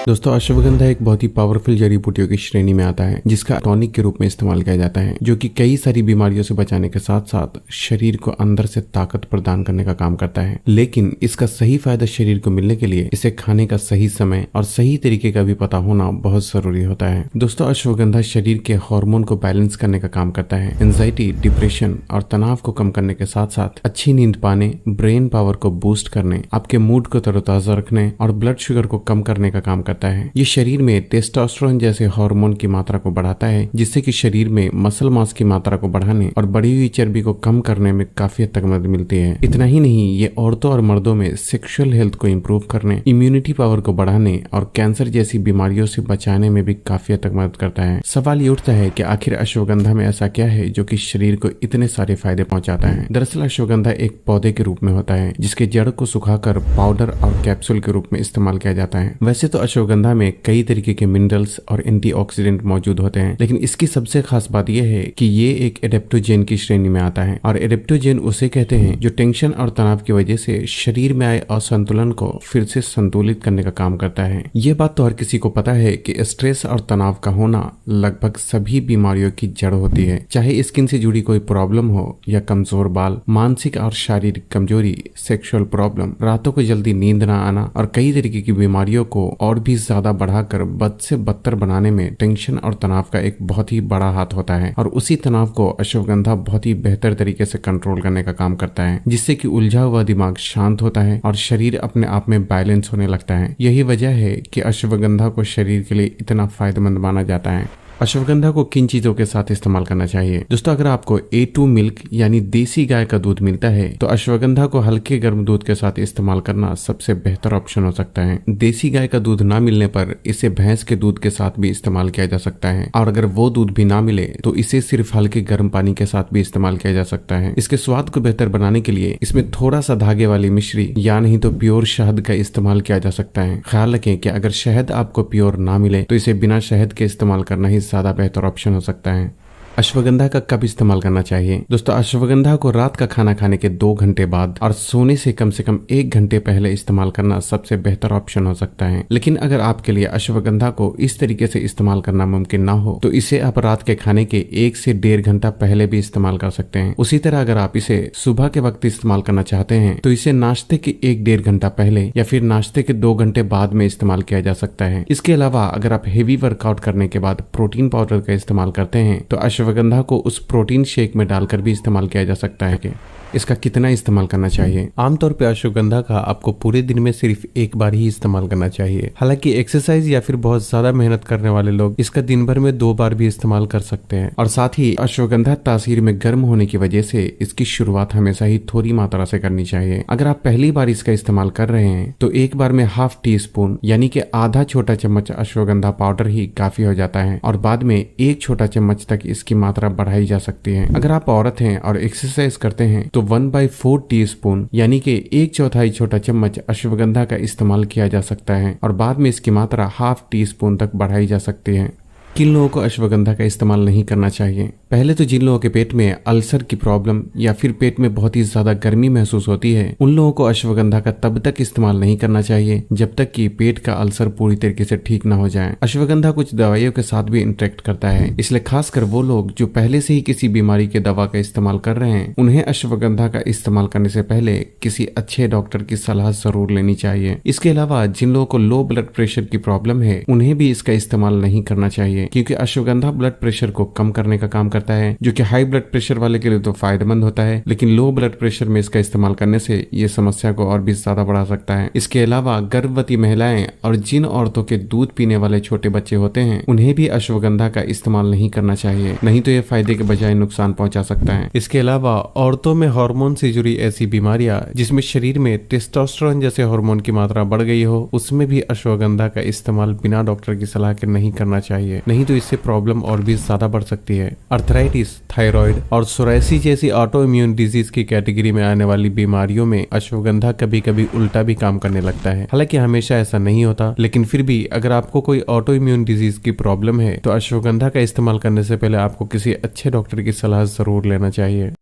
दोस्तों अश्वगंधा एक बहुत ही पावरफुल जड़ी बूटियों की श्रेणी में आता है जिसका टॉनिक के रूप में इस्तेमाल किया जाता है, जो कि कई सारी बीमारियों से बचाने के साथ साथ शरीर को अंदर से ताकत प्रदान करने का काम करता है। लेकिन इसका सही फायदा शरीर को मिलने के लिए इसे खाने का सही समय और सही तरीके का भी पता होना बहुत जरूरी होता है। दोस्तों अश्वगंधा शरीर के हार्मोन को बैलेंस करने का काम करता है, एंजाइटी, डिप्रेशन और तनाव को कम करने के साथ साथ अच्छी नींद पाने, ब्रेन पावर को बूस्ट करने, आपके मूड को तरोताजा रखने और ब्लड शुगर को कम करने का काम करता है। ये शरीर में टेस्टोस्टेरोन जैसे हार्मोन की मात्रा को बढ़ाता है, जिससे कि शरीर में मसल मास की मात्रा को बढ़ाने और बढ़ी हुई चर्बी को कम करने में काफी हद तक मदद मिलती है। इतना ही नहीं, ये औरतों और मर्दों में सेक्सुअल हेल्थ को इंप्रूव करने, इम्यूनिटी पावर को बढ़ाने और कैंसर जैसी बीमारियों से बचाने में भी काफी हद तक मदद करता है। सवाल ये उठता है कि आखिर अश्वगंधा में ऐसा क्या है जो कि शरीर को इतने सारे फायदे पहुंचाता है। दरअसल अश्वगंधा एक पौधे के रूप में होता है जिसके जड़ को सुखाकर पाउडर और कैप्सूल के रूप में इस्तेमाल किया जाता है। वैसे तो अश्वगंधा में कई तरीके के मिनरल्स और एंटीऑक्सीडेंट मौजूद होते हैं, लेकिन इसकी सबसे खास बात यह है कि ये एक एडेप्टोजेन की श्रेणी में आता है। और एडेप्टोजेन उसे कहते हैं जो टेंशन और तनाव की वजह से शरीर में आए असंतुलन को फिर से संतुलित करने का काम करता है। ये बात तो हर किसी को पता है कि स्ट्रेस और तनाव का होना लगभग सभी बीमारियों की जड़ होती है, चाहे स्किन से जुड़ी कोई प्रॉब्लम हो या कमजोर बाल, मानसिक और शारीरिक कमजोरी, सेक्सुअल प्रॉब्लम, रातों को जल्दी नींद न आना और कई तरीके की बीमारियों को और भी ज्यादा बढ़ाकर बद से बदतर बनाने में टेंशन और तनाव का एक बहुत ही बड़ा हाथ होता है। और उसी तनाव को अश्वगंधा बहुत ही बेहतर तरीके से कंट्रोल करने का काम करता है, जिससे कि उलझा हुआ दिमाग शांत होता है और शरीर अपने आप में बैलेंस होने लगता है। यही वजह है कि अश्वगंधा को शरीर के लिए इतना फायदेमंद माना जाता है। अश्वगंधा को किन चीजों के साथ इस्तेमाल करना चाहिए? दोस्तों अगर आपको A2 मिल्क यानी देसी गाय का दूध मिलता है तो अश्वगंधा को हल्के गर्म दूध के साथ इस्तेमाल करना सबसे बेहतर ऑप्शन हो सकता है। देसी गाय का दूध ना मिलने पर इसे भैंस के दूध के साथ भी इस्तेमाल किया जा सकता है, और अगर वो दूध भी ना मिले तो इसे सिर्फ हल्के गर्म पानी के साथ भी इस्तेमाल किया जा सकता है। इसके स्वाद को बेहतर बनाने के लिए इसमें थोड़ा सा धागे वाली मिश्री या नहीं तो प्योर शहद का इस्तेमाल किया जा सकता है। ख्याल रखें कि अगर शहद आपको प्योर ना मिले तो इसे बिना शहद के इस्तेमाल करना ही ज्यादा बेहतर ऑप्शन हो सकता है। अश्वगंधा का कब इस्तेमाल करना चाहिए? दोस्तों अश्वगंधा को रात का खाना खाने के 2 घंटे बाद और सोने से कम 1 घंटे पहले इस्तेमाल करना सबसे बेहतर ऑप्शन हो सकता है। लेकिन अगर आपके लिए अश्वगंधा को इस तरीके से इस्तेमाल करना मुमकिन ना हो तो इसे आप रात के खाने के 1 से 1.5 घंटा पहले भी इस्तेमाल कर सकते हैं। उसी तरह अगर आप इसे सुबह के वक्त इस्तेमाल करना चाहते हैं तो इसे नाश्ते के 1-1.5 घंटा पहले या फिर नाश्ते के 2 घंटे बाद में इस्तेमाल किया जा सकता है। इसके अलावा अगर आप हेवी वर्कआउट करने के बाद प्रोटीन पाउडर का इस्तेमाल करते हैं तो अश्वगंधा को उस प्रोटीन शेक में डालकर भी इस्तेमाल किया जा सकता है। इसका कितना इस्तेमाल करना चाहिए? आमतौर पे अश्वगंधा का आपको पूरे दिन में सिर्फ एक बार ही इस्तेमाल करना चाहिए। हालांकि एक्सरसाइज या फिर बहुत ज्यादा मेहनत करने वाले लोग इसका दिन भर में 2 बार भी इस्तेमाल कर सकते हैं। और साथ ही अश्वगंधा तासीर में गर्म होने की वजह से इसकी शुरुआत हमेशा ही थोड़ी मात्रा से करनी चाहिए। अगर आप पहली बार इसका इस्तेमाल कर रहे हैं तो एक बार में ½ टीस्पून यानी कि आधा छोटा चम्मच अश्वगंधा पाउडर ही काफी हो जाता है, और बाद में 1 छोटा चम्मच तक इसकी मात्रा बढ़ाई जा सकती है। अगर आप औरत हैं और एक्सरसाइज करते हैं तो 1/4 टीस्पून यानी कि 1/4 छोटा चम्मच अश्वगंधा का इस्तेमाल किया जा सकता है, और बाद में इसकी मात्रा ½ टीस्पून तक बढ़ाई जा सकती है। किन लोगों को अश्वगंधा का इस्तेमाल नहीं करना चाहिए? पहले तो जिन लोगों के पेट में अल्सर की प्रॉब्लम या फिर पेट में बहुत ही ज्यादा गर्मी महसूस होती है, उन लोगों को अश्वगंधा का तब तक इस्तेमाल नहीं करना चाहिए जब तक कि पेट का अल्सर पूरी तरीके से ठीक ना हो जाए। अश्वगंधा कुछ दवाइयों के साथ भी इंटरेक्ट करता है, इसलिए खासकर वो लोग जो पहले से ही किसी बीमारी के दवा का इस्तेमाल कर रहे हैं, उन्हें अश्वगंधा का इस्तेमाल करने से पहले किसी अच्छे डॉक्टर की सलाह जरूर लेनी चाहिए। इसके अलावा जिन लोगों को लो ब्लड प्रेशर की प्रॉब्लम है उन्हें भी इसका इस्तेमाल नहीं करना चाहिए, क्योंकि अश्वगंधा ब्लड प्रेशर को कम करने का काम करता है, जो कि हाई ब्लड प्रेशर वाले के लिए तो फायदेमंद होता है, लेकिन लो ब्लड प्रेशर में इसका इस्तेमाल करने से ये समस्या को और भी ज्यादा बढ़ा सकता है। इसके अलावा गर्भवती महिलाएं और जिन औरतों के दूध पीने वाले छोटे बच्चे होते हैं उन्हें भी अश्वगंधा का इस्तेमाल नहीं करना चाहिए, नहीं तो ये फायदे के बजाय नुकसान पहुंचा सकता है। इसके अलावा औरतों में हार्मोन से जुड़ी ऐसी बीमारियां जिसमें शरीर में टेस्टोस्टेरोन जैसे हार्मोन की मात्रा बढ़ गई हो, उसमें भी अश्वगंधा का इस्तेमाल बिना डॉक्टर की सलाह के नहीं करना चाहिए, नहीं तो इससे प्रॉब्लम और भी ज्यादा बढ़ सकती है। अर्थराइटिस, थायराइड और सोरायसिस जैसी ऑटो इम्यून डिजीज की कैटेगरी में आने वाली बीमारियों में अश्वगंधा कभी कभी उल्टा भी काम करने लगता है। हालांकि हमेशा ऐसा नहीं होता, लेकिन फिर भी अगर आपको कोई ऑटो इम्यून डिजीज की प्रॉब्लम है तो अश्वगंधा का इस्तेमाल करने से पहले आपको किसी अच्छे डॉक्टर की सलाह जरूर लेना चाहिए।